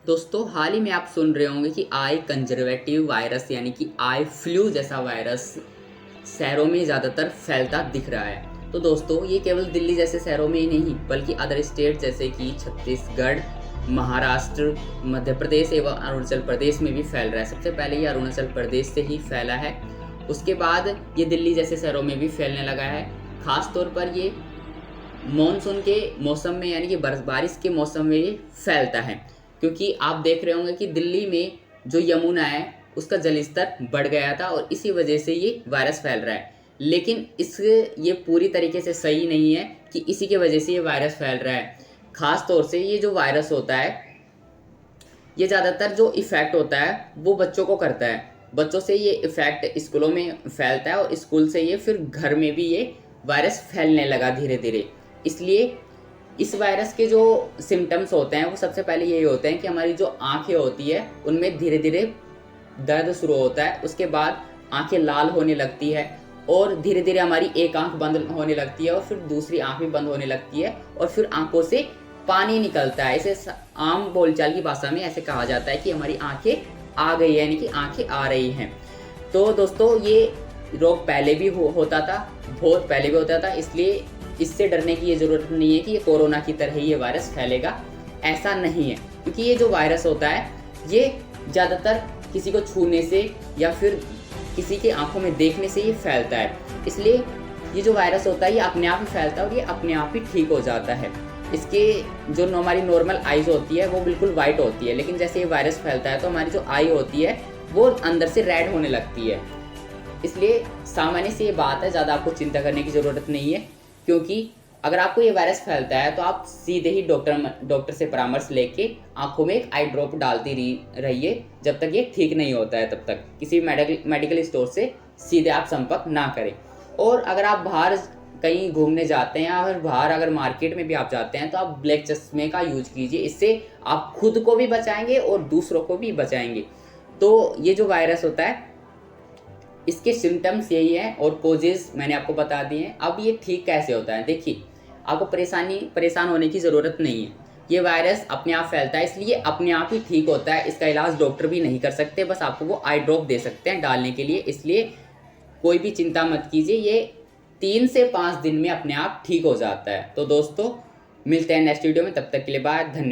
दोस्तों हाल ही में आप सुन रहे होंगे कि आई कंजर्वेटिव वायरस यानी कि आई फ्लू जैसा वायरस शहरों में ज़्यादातर फैलता दिख रहा है। तो दोस्तों ये केवल दिल्ली जैसे शहरों में ही नहीं बल्कि अदर स्टेट जैसे कि छत्तीसगढ़, महाराष्ट्र, मध्य प्रदेश एवं अरुणाचल प्रदेश में भी फैल रहा है। सबसे पहले ये अरुणाचल प्रदेश से ही फैला है, उसके बाद ये दिल्ली जैसे शहरों में भी फैलने लगा है। ख़ास तौर पर ये मॉनसून के मौसम में यानी कि बारिश के मौसम में ये फैलता है, क्योंकि आप देख रहे होंगे कि दिल्ली में जो यमुना है उसका जल स्तर बढ़ गया था और इसी वजह से ये वायरस फैल रहा है। लेकिन ये पूरी तरीके से सही नहीं है कि इसी की वजह से ये वायरस फैल रहा है। ख़ास तौर से ये जो वायरस होता है ये ज़्यादातर जो इफ़ेक्ट होता है वो बच्चों को करता है। बच्चों से ये इफ़ेक्ट स्कूलों में फैलता है और स्कूल से ये फिर घर में भी ये वायरस फैलने लगा धीरे धीरे। इसलिए इस वायरस के जो सिम्टम्स होते हैं वो सबसे पहले यही होते हैं कि हमारी जो आँखें होती है उनमें धीरे धीरे दर्द शुरू होता है, उसके बाद आँखें लाल होने लगती है और धीरे धीरे हमारी एक आँख बंद होने लगती है और फिर दूसरी आँख भी बंद होने लगती है और फिर आँखों से पानी निकलता है। इसे आम बोलचाल की भाषा में ऐसे कहा जाता है कि हमारी आँखें आ गई है, यानी कि आँखें आ रही हैं। तो दोस्तों ये रोग पहले भी होता था, बहुत पहले भी होता था, इसलिए इससे डरने की ये ज़रूरत नहीं है कि ये कोरोना की तरह ही ये वायरस फैलेगा, ऐसा नहीं है। क्योंकि ये जो वायरस होता है ये ज़्यादातर किसी को छूने से या फिर किसी के आंखों में देखने से ये फैलता है। इसलिए ये जो वायरस होता है ये अपने आप ही फैलता है और ये अपने आप ही ठीक हो जाता है। इसके जो हमारी नॉर्मल आइज़ होती है वो बिल्कुल वाइट होती है, लेकिन जैसे ये वायरस फैलता है तो हमारी जो आई होती है वो अंदर से रेड होने लगती है। इसलिए सामान्य सी ये बात है, ज़्यादा आपको चिंता करने की ज़रूरत नहीं है। क्योंकि अगर आपको ये वायरस फैलता है तो आप सीधे ही डॉक्टर से परामर्श लेके आंखों में एक आई ड्रॉप डालती रहिए जब तक ये ठीक नहीं होता है। तब तक किसी मेडिकल स्टोर से सीधे आप संपर्क ना करें। और अगर आप बाहर कहीं घूमने जाते हैं या फिर बाहर अगर मार्केट में भी आप जाते हैं तो आप ब्लैक चश्मे का यूज कीजिए, इससे आप खुद को भी बचाएंगे और दूसरों को भी बचाएंगे। तो ये जो वायरस होता है इसके सिम्टम्स यही हैं और कोजेज़ मैंने आपको बता दिए हैं। अब ये ठीक कैसे होता है, देखिए आपको परेशान होने की ज़रूरत नहीं है। ये वायरस अपने आप फैलता है, इसलिए अपने आप ही ठीक होता है। इसका इलाज डॉक्टर भी नहीं कर सकते, बस आपको वो आई ड्रॉप दे सकते हैं डालने के लिए। इसलिए कोई भी चिंता मत कीजिए, ये 3 से 5 दिन में अपने आप ठीक हो जाता है। तो दोस्तों मिलते हैं नेक्स्ट वीडियो में, तब तक के लिए बाय, धन्यवाद।